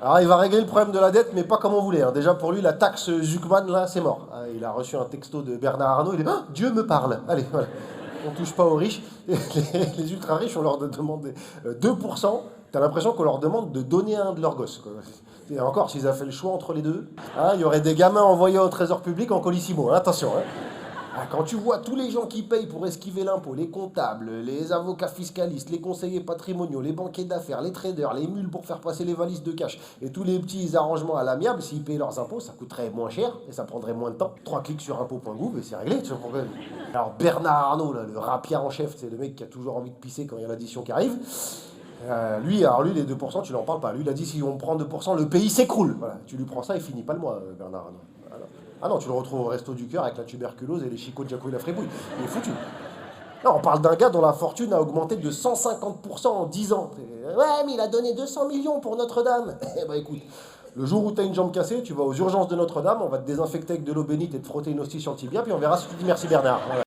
Alors, il va régler le problème de la dette, mais pas comme on voulait, hein. Déjà, pour lui, la taxe Zuckman, là, c'est mort. Ah, il a reçu un texto de Bernard Arnault, il dit ah, Dieu me parle. Allez, voilà. On touche pas aux riches. Les ultra riches, on leur demande 2%. T'as l'impression qu'on leur demande de donner un de leurs gosses, quoi. Et encore, s'ils avaient fait le choix entre les deux, ah, il y aurait des gamins envoyés au trésor public en colissimo, hein. Attention, hein. Ah, quand tu vois tous les gens qui payent pour esquiver l'impôt, les comptables, les avocats fiscalistes, les conseillers patrimoniaux, les banquiers d'affaires, les traders, les mules pour faire passer les valises de cash, et tous les petits arrangements à l'amiable, s'ils payaient leurs impôts, ça coûterait moins cher et ça prendrait moins de temps. 3 clics sur impôt.gouv et c'est réglé, tu vois pourquoi. Alors Bernard Arnault, là, le rapière en chef, c'est le mec qui a toujours envie de pisser quand il y a l'addition qui arrive. Lui, les 2%, tu n'en parles pas. Lui, il a dit si on prend 2%, le pays s'écroule. Voilà, tu lui prends ça, il finit pas le mois, Bernard Arnault. Voilà. Ah non, tu le retrouves au resto du cœur avec la tuberculose et les chicots de Jacouille la frébouille. Il est foutu. Là, on parle d'un gars dont la fortune a augmenté de 150% en 10 ans. Ouais, mais il a donné 200 millions pour Notre-Dame. Eh ben écoute, le jour où tu as une jambe cassée, tu vas aux urgences de Notre-Dame, on va te désinfecter avec de l'eau bénite et te frotter une hostie sur le tibia, puis on verra si tu dis merci Bernard. Voilà.